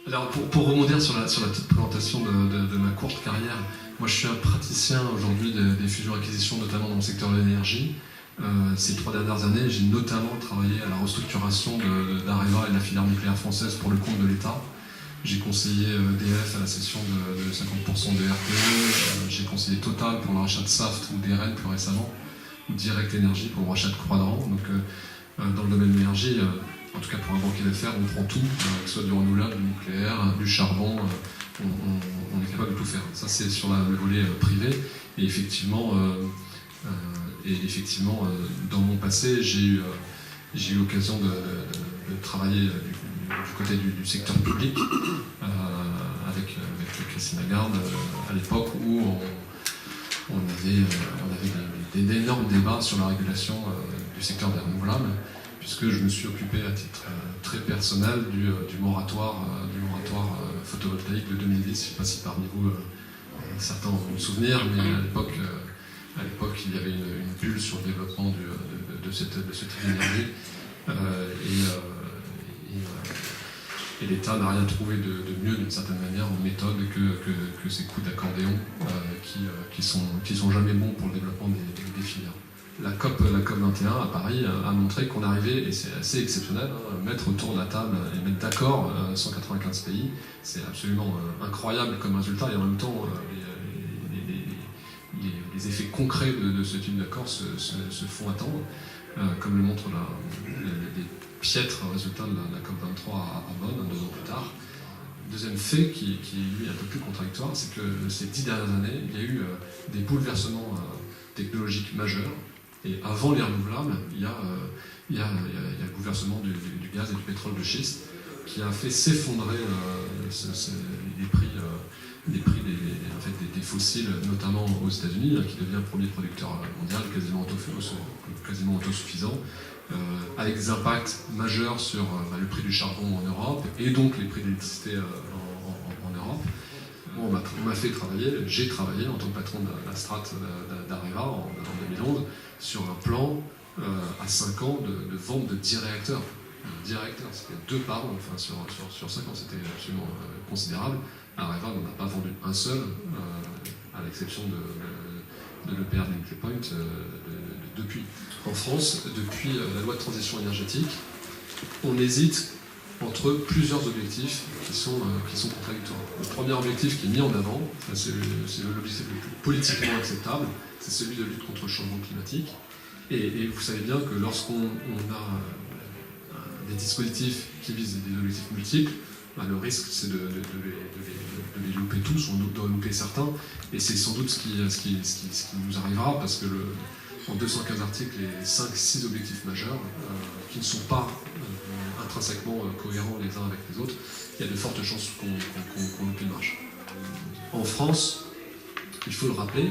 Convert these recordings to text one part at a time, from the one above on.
Alors pour rebondir sur la petite présentation de ma courte carrière, moi je suis un praticien aujourd'hui des fusions-acquisitions, notamment dans le secteur de l'énergie. Ces 3 dernières années, j'ai notamment travaillé à la restructuration d'Areva et de la filière nucléaire française pour le compte de l'État. J'ai conseillé EDF à la cession de 50% de RTE, j'ai conseillé Total pour le rachat de Saft ou d'Eren plus récemment, ou Direct Énergie pour le rachat de Quadrant. Donc dans le domaine de l'énergie, en tout cas pour un banquier d'affaires, on prend tout, que ce soit du renouvelable, du nucléaire, du charbon, on est capable de tout faire. Ça c'est sur le volet privé. Et effectivement, dans mon passé, j'ai eu l'occasion de travailler du côté du secteur public avec Christine Lagarde à l'époque où on avait d'énormes débats sur la régulation du secteur des renouvelables, puisque je me suis occupé à titre très personnel du moratoire photovoltaïque de 2010. Je ne sais pas si parmi vous certains ont le souvenir, mais à l'époque il y avait une bulle sur le développement de ce type d'énergie. Et l'État n'a rien trouvé de mieux, d'une certaine manière, en méthode que ces coups d'accordéon qui sont jamais bons pour le développement des filières. La COP 21 à Paris a montré qu'on arrivait, et c'est assez exceptionnel, mettre autour de la table et mettre d'accord 195 pays. C'est absolument incroyable comme résultat, et en même temps, les effets concrets de ce type d'accord se font attendre, comme le montrent les piètres résultats de la COP23 à Bonn, 2 ans plus tard. Deuxième fait qui est un peu plus contradictoire, c'est que ces 10 dernières années, il y a eu des bouleversements technologiques majeurs. Et avant les renouvelables, il y a le bouleversement du gaz et du pétrole de schiste qui a fait s'effondrer les prix des fossiles, notamment aux États-Unis, qui devient le premier producteur mondial, quasiment autosuffisant, avec des impacts majeurs sur le prix du charbon en Europe et donc les prix de l'électricité en Europe. Bon, on m'a fait travailler, j'ai travaillé en tant que patron de la strate d'Areva en 2011 sur un plan à 5 ans de vente de 10 réacteurs. C'était 2 par an, enfin sur 5 ans, c'était absolument considérable. Areva n'en a pas vendu un seul, à l'exception de l'EPR d'Hinkley Point depuis. En France, depuis la loi de transition énergétique, on hésite entre plusieurs objectifs qui sont contradictoires. Le premier objectif qui est mis en avant, c'est l'objectif le plus politiquement acceptable, c'est celui de lutte contre le changement climatique. Et vous savez bien que lorsqu'on a des dispositifs qui visent des objectifs multiples, le risque c'est de les louper tous, on doit louper certains, et c'est sans doute ce qui nous arrivera, parce que en 215 articles, les 5-6 objectifs majeurs, qui ne sont pas intrinsèquement cohérents les uns avec les autres, il y a de fortes chances qu'on loupe une marche. En France, il faut le rappeler,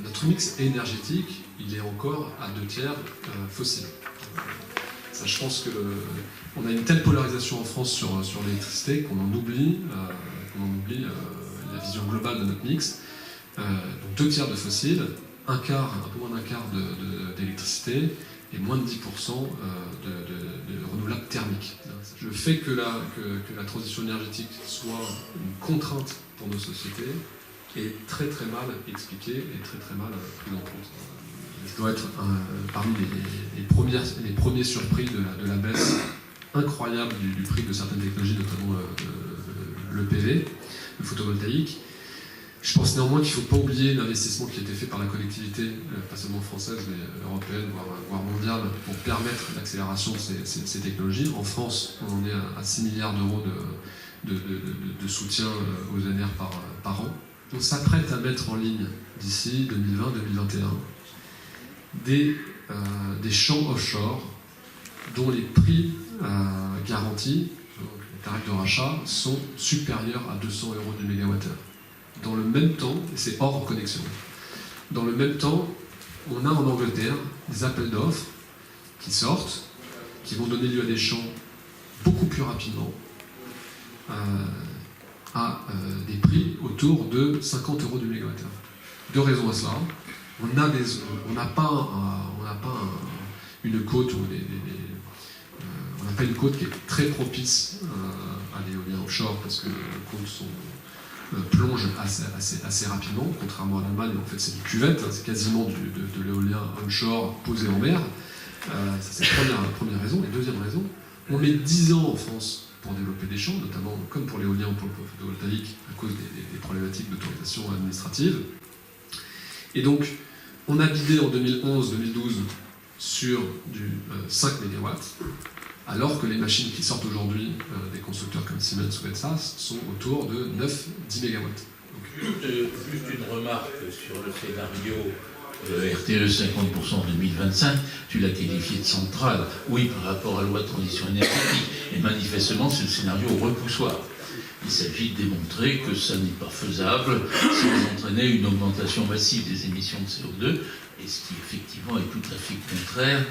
notre mix énergétique, il est encore à 2/3 fossile. Ça, je pense qu'on a une telle polarisation en France sur l'électricité qu'on en oublie la vision globale de notre mix. Donc 2/3 de fossiles, un peu moins d'un quart d'électricité et moins de 10% de renouvelables thermiques. Le fait que la transition énergétique soit une contrainte pour nos sociétés est très très mal expliqué et très très mal pris en compte. Je dois être parmi les premiers surpris de la baisse incroyable du prix de certaines technologies, notamment le PV, le photovoltaïque. Je pense néanmoins qu'il ne faut pas oublier l'investissement qui a été fait par la collectivité, pas seulement française, mais européenne, voire mondiale, pour permettre l'accélération de ces technologies. En France, on en est à 6 milliards d'euros de soutien aux ENR par an. On s'apprête à mettre en ligne d'ici 2020-2021 des champs offshore dont les prix garantis, les tarifs de rachat, sont supérieurs à 200 € du mégawattheure. Dans le même temps, et c'est hors connexion, dans le même temps, on a en Angleterre des appels d'offres qui sortent, qui vont donner lieu à des champs beaucoup plus rapidement, à des prix autour de 50 € du mégawattheure. 2 raisons à cela. On n'a pas une côte, on n'a pas une côte qui est très propice à l'éolien offshore parce que les comptes plongent assez rapidement, contrairement à l'Allemagne, en fait c'est une cuvette, hein, c'est quasiment de l'éolien onshore posé en mer. Ça c'est la première raison. Et deuxième raison, on met 10 ans en France pour développer des champs, notamment comme pour l'éolien ou pour le photovoltaïque, à cause des problématiques d'autorisation administrative. Et donc, on a bidé en 2011-2012 sur du 5 MW, alors que les machines qui sortent aujourd'hui des constructeurs comme Siemens ou Vestas sont autour de 9-10 MW. Juste une remarque sur le scénario RTE 50% en 2025, tu l'as qualifié de central, oui, par rapport à la loi de transition énergétique, et manifestement c'est le scénario repoussoir. Il s'agit de démontrer que ça n'est pas faisable sans entraîner une augmentation massive des émissions de CO2, et ce qui effectivement est tout à fait contraire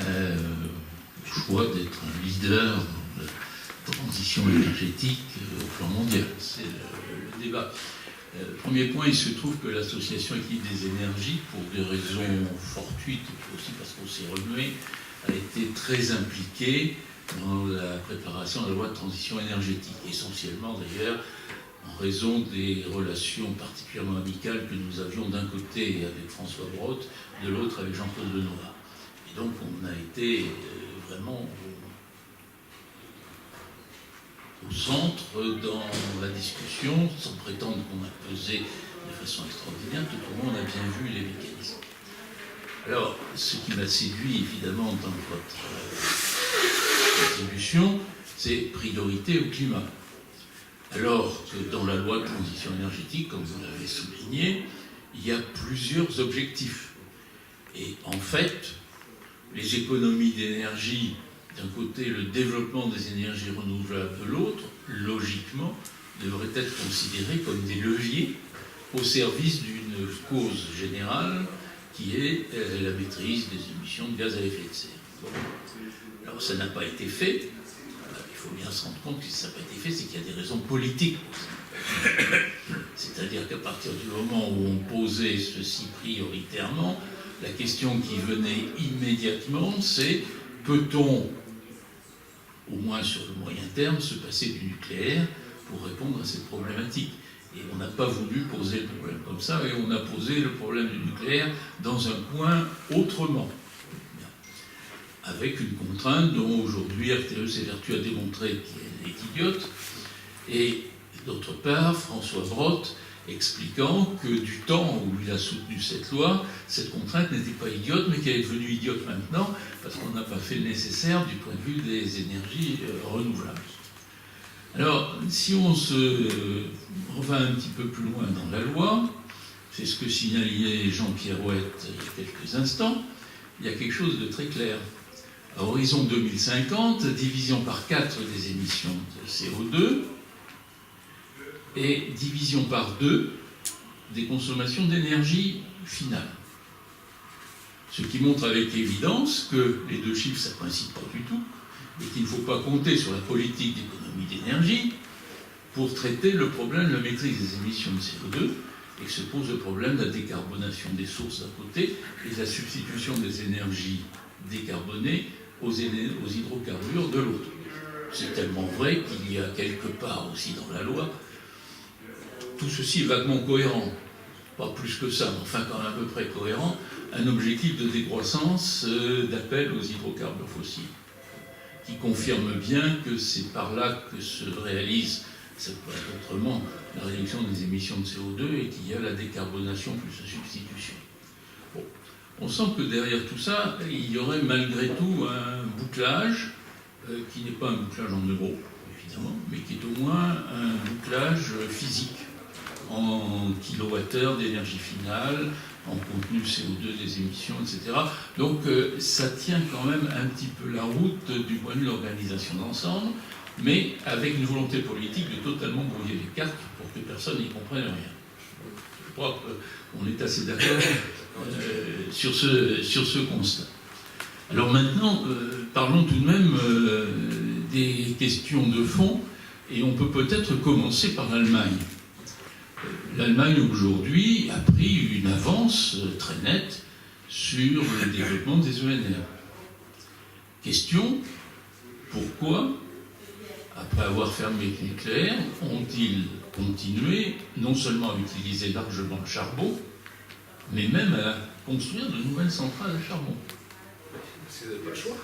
au choix d'être un leader de la transition énergétique au plan mondial. C'est le débat. Premier point, il se trouve que l'association Équilibre des énergies, pour des raisons fortuites, aussi parce qu'on s'est remué, a été très impliquée dans la préparation de la loi de transition énergétique, essentiellement d'ailleurs en raison des relations particulièrement amicales que nous avions d'un côté avec François Brottes, de l'autre avec Jean-Claude Lenoir. Et donc on a été vraiment au centre dans la discussion, sans prétendre qu'on a pesé de façon extraordinaire, tout au moins on a bien vu les mécanismes. Alors, ce qui m'a séduit évidemment dans votre contribution, c'est priorité au climat. Alors que dans la loi de transition énergétique, comme vous l'avez souligné, il y a plusieurs objectifs. Et en fait, les économies d'énergie, d'un côté le développement des énergies renouvelables de l'autre, logiquement, devraient être considérés comme des leviers au service d'une cause générale qui est la maîtrise des émissions de gaz à effet de serre. Bon. Alors ça n'a pas été fait. Il faut bien se rendre compte que si ça n'a pas été fait, c'est qu'il y a des raisons politiques. C'est-à-dire qu'à partir du moment où on posait ceci prioritairement, la question qui venait immédiatement, c'est peut-on, au moins sur le moyen terme, se passer du nucléaire pour répondre à cette problématique. Et on n'a pas voulu poser le problème comme ça, et on a posé le problème du nucléaire dans un coin autrement. Avec une contrainte dont aujourd'hui RTE s'évertue à démontrer qu'elle est idiote, et d'autre part, François Brottes expliquant que du temps où il a soutenu cette loi, cette contrainte n'était pas idiote, mais qu'elle est devenue idiote maintenant, parce qu'on n'a pas fait le nécessaire du point de vue des énergies renouvelables. Alors, si on se revient un petit peu plus loin dans la loi, c'est ce que signalait Jean-Pierre Ouette il y a quelques instants, il y a quelque chose de très clair. À horizon 2050, division par 4 des émissions de CO2 et division par 2 des consommations d'énergie finale. Ce qui montre avec évidence que les deux chiffres, ça ne coïncide pas du tout, et qu'il ne faut pas compter sur la politique d'économie d'énergie pour traiter le problème de la maîtrise des émissions de CO2, et que se pose le problème de la décarbonation des sources d'un côté et de la substitution des énergies décarbonées aux hydrocarbures de l'autre. C'est tellement vrai qu'il y a quelque part aussi dans la loi, tout ceci est vaguement cohérent, pas plus que ça, mais enfin quand même à peu près cohérent, un objectif de décroissance d'appel aux hydrocarbures fossiles, qui confirme bien que c'est par là que se réalise, c'est pas autrement, la réduction des émissions de CO2 et qu'il y a la décarbonation plus la substitution. Bon. On sent que derrière tout ça, il y aurait malgré tout un bouclage, qui n'est pas un bouclage en euros, évidemment, mais qui est au moins un bouclage physique, en kilowattheure d'énergie finale, en contenu CO2 des émissions, etc. Donc ça tient quand même un petit peu la route du point de vue de l'organisation d'ensemble, mais avec une volonté politique de totalement brouiller les cartes pour que personne n'y comprenne rien. Je crois qu'on est assez d'accord sur ce constat. Alors maintenant, parlons tout de même des questions de fond, et on peut peut-être commencer par l'Allemagne. L'Allemagne aujourd'hui a pris une avance très nette sur le développement des ENR. Question, pourquoi, après avoir fermé le nucléaire, ont-ils continué non seulement à utiliser largement le charbon, mais même à construire de nouvelles centrales à charbon? Parce qu'ils n'avaient pas le choix.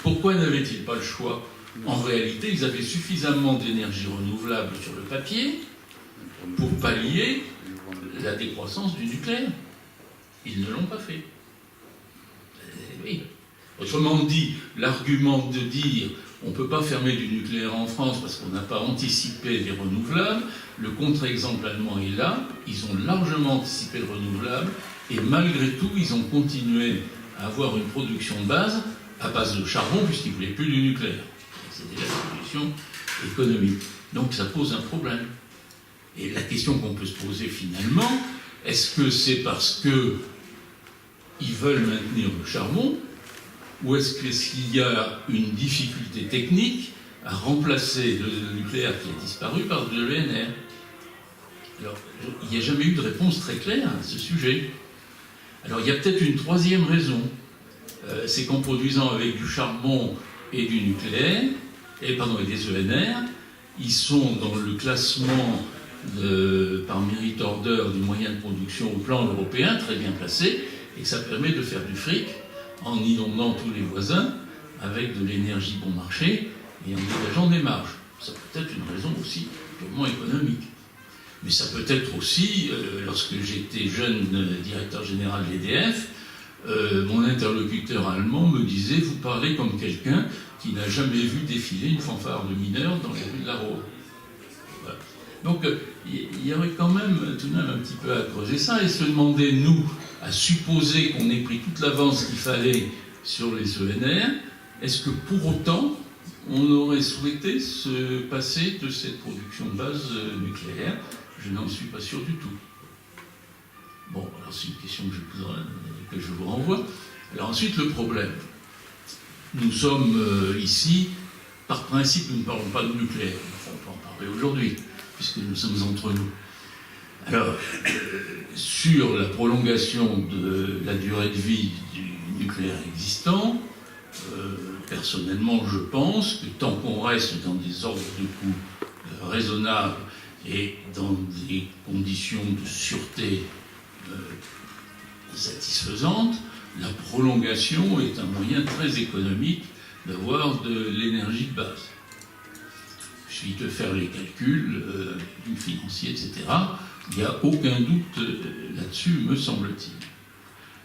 Pourquoi n'avaient-ils pas le choix? En réalité, ils avaient suffisamment d'énergie renouvelable sur le papier pour pallier la décroissance du nucléaire. Ils ne l'ont pas fait. Oui. Autrement dit, l'argument de dire on ne peut pas fermer du nucléaire en France parce qu'on n'a pas anticipé les renouvelables, le contre-exemple allemand est là, ils ont largement anticipé le renouvelable et malgré tout, ils ont continué à avoir une production de base à base de charbon puisqu'ils ne voulaient plus du nucléaire. C'était la solution économique. Donc ça pose un problème. Et la question qu'on peut se poser finalement, est-ce que c'est parce qu'ils veulent maintenir le charbon ou est-ce qu'il y a une difficulté technique à remplacer le nucléaire qui a disparu par de l'ENR? Alors, il n'y a jamais eu de réponse très claire à ce sujet. Alors, il y a peut-être une troisième raison. C'est qu'en produisant avec du charbon et du nucléaire, et des ENR, ils sont dans le classement par merit order du moyen de production au plan européen, très bien placé, et ça permet de faire du fric en inondant tous les voisins avec de l'énergie bon marché et en dégageant des marges. Ça peut être une raison aussi purement économique. Mais ça peut être aussi, lorsque j'étais jeune directeur général de l'EDF, mon interlocuteur allemand me disait « Vous parlez comme quelqu'un qui n'a jamais vu défiler une fanfare de mineurs dans les rues de la Rhône. » Voilà. Donc il y aurait quand même tout de même un petit peu à creuser ça et se demander, nous, à supposer qu'on ait pris toute l'avance qu'il fallait sur les ENR, est-ce que pour autant on aurait souhaité se passer de cette production de base nucléaire? Je n'en suis pas sûr du tout. Bon, alors c'est une question que je vous renvoie. Alors ensuite, le problème. Nous sommes ici, par principe, nous ne parlons pas de nucléaire. Enfin, on peut en parler aujourd'hui, puisque nous sommes entre nous. Alors, sur la prolongation de la durée de vie du nucléaire existant, personnellement, je pense que tant qu'on reste dans des ordres de coût raisonnables et dans des conditions de sûreté satisfaisantes, la prolongation est un moyen très économique d'avoir de l'énergie de base. Il suffit de faire les calculs financiers, etc. Il n'y a aucun doute là-dessus, me semble-t-il.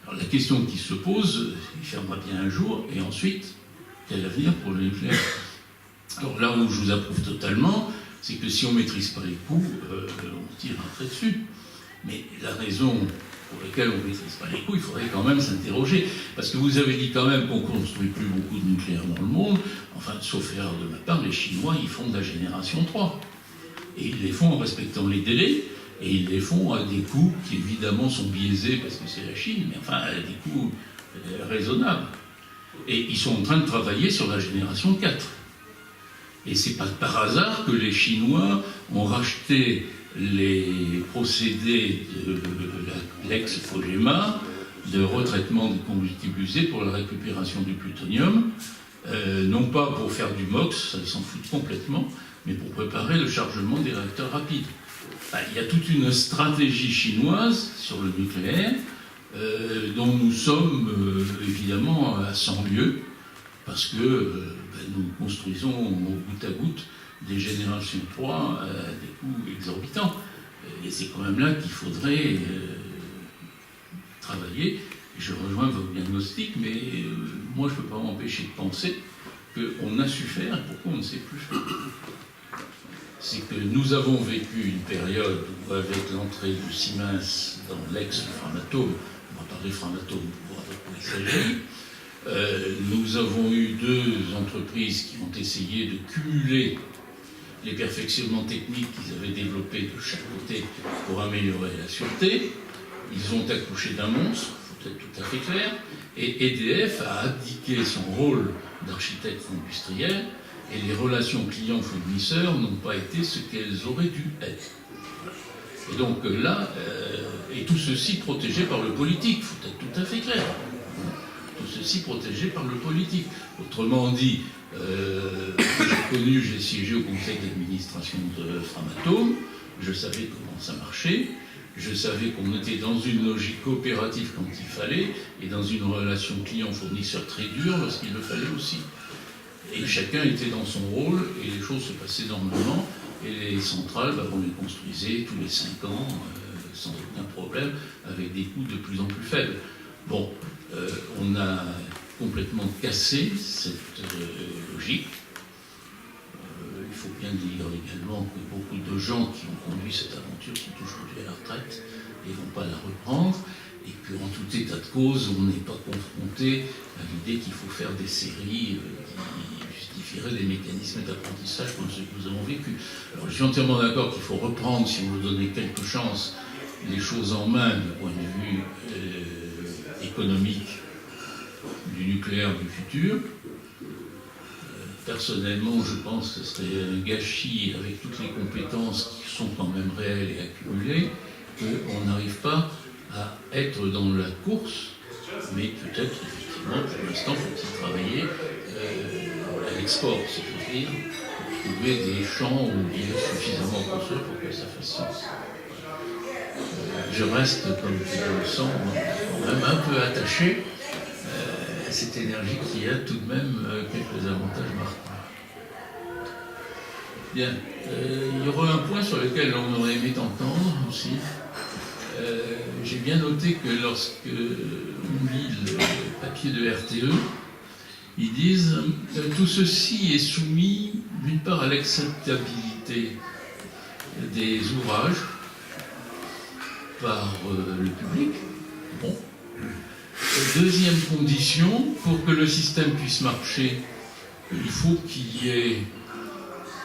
Alors la question qui se pose, il fermera bien un jour, et ensuite, quel avenir pour le nucléaire? Alors là où je vous approuve totalement, c'est que si on ne maîtrise pas les coûts, on tire un trait dessus. Mais la raison pour laquelle on ne maîtrise pas les coûts, il faudrait quand même s'interroger. Parce que vous avez dit quand même qu'on ne construit plus beaucoup de nucléaire dans le monde. Enfin, sauf erreur de ma part, les Chinois, ils font de la génération 3. Et ils les font en respectant les délais, et ils les font à des coûts qui évidemment sont biaisés parce que c'est la Chine, mais enfin à des coûts raisonnables. Et ils sont en train de travailler sur la génération 4. Et c'est pas par hasard que les Chinois ont racheté les procédés de l'ex-Fogema de retraitement des combustibles usés pour la récupération du plutonium, non pas pour faire du MOX, ça ils s'en foutent complètement, mais pour préparer le chargement des réacteurs rapides. Il y a toute une stratégie chinoise sur le nucléaire dont nous sommes évidemment à 100 lieues, parce que nous construisons goutte à goutte des générations 3 à des coûts exorbitants. Et c'est quand même là qu'il faudrait travailler. Je rejoins votre diagnostic, mais moi je ne peux pas m'empêcher de penser qu'on a su faire et pourquoi on ne sait plus faire. C'est que nous avons vécu une période où, avec l'entrée du Siemens dans l'ex-Framatome, on va parler Framatome pour voir de quoi il s'agit, nous avons eu deux entreprises qui ont essayé de cumuler les perfectionnements techniques qu'ils avaient développés de chaque côté pour améliorer la sûreté. Ils ont accouché d'un monstre, il faut être tout à fait clair, et EDF a abdiqué son rôle d'architecte industriel, et les relations clients-fournisseurs n'ont pas été ce qu'elles auraient dû être. Et donc là, et tout ceci protégé par le politique, il faut être tout à fait clair. Tout aussi protégés par le politique. Autrement dit, j'ai siégé au conseil d'administration de Framatome, je savais comment ça marchait, je savais qu'on était dans une logique coopérative quand il fallait, et dans une relation client-fournisseur très dure lorsqu'il le fallait aussi. Et chacun était dans son rôle, et les choses se passaient normalement, et les centrales, on les construisait tous les 5 ans, sans aucun problème, avec des coûts de plus en plus faibles. Bon, on a complètement cassé cette logique. Il faut bien dire également que beaucoup de gens qui ont conduit cette aventure sont aujourd'hui à la retraite et ne vont pas la reprendre, et qu'en tout état de cause, on n'est pas confronté à l'idée qu'il faut faire des séries qui justifieraient des mécanismes d'apprentissage comme ceux que nous avons vécus. Alors, je suis entièrement d'accord qu'il faut reprendre, si on veut donner quelques chances, les choses en main du point de vue économique du nucléaire du futur. Personnellement, je pense que ce serait un gâchis avec toutes les compétences qui sont quand même réelles et accumulées, qu'on n'arrive pas à être dans la course, mais peut-être effectivement, pour l'instant, faut-il travailler à l'export, si je veux dire, pour trouver des champs où il est suffisamment construit pour que ça fasse sens. Je reste, comme tu le sens, quand même un peu attaché à cette énergie qui a tout de même quelques avantages marquants. Bien, il y aura un point sur lequel on aurait aimé t'entendre aussi. J'ai bien noté que lorsque on lit le papier de RTE, ils disent tout ceci est soumis d'une part à l'acceptabilité des ouvrages par le public. Bon. Deuxième condition, pour que le système puisse marcher, il faut qu'il y ait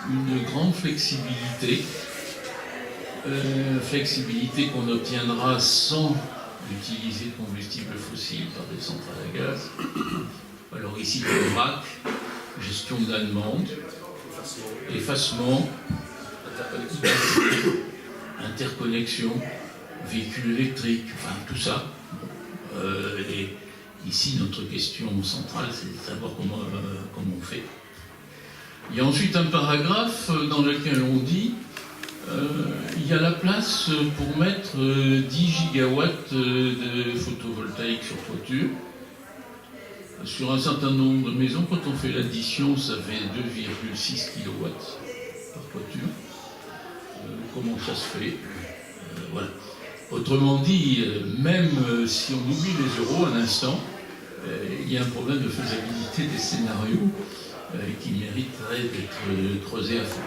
une grande flexibilité, flexibilité qu'on obtiendra sans utiliser de combustible fossile par des centrales à gaz. Alors ici, le RAC, gestion de la demande, effacement, interconnexion, véhicules électriques, enfin tout ça. Et ici, notre question centrale, c'est de savoir comment on fait. Il y a ensuite un paragraphe dans lequel on dit il y a la place pour mettre 10 gigawatts de photovoltaïque sur toiture. Sur un certain nombre de maisons, quand on fait l'addition, ça fait 2,6 kilowatts par toiture. Comment ça se fait voilà. Autrement dit, même si on oublie les euros un instant, il y a un problème de faisabilité des scénarios qui mériterait d'être creusé à fond.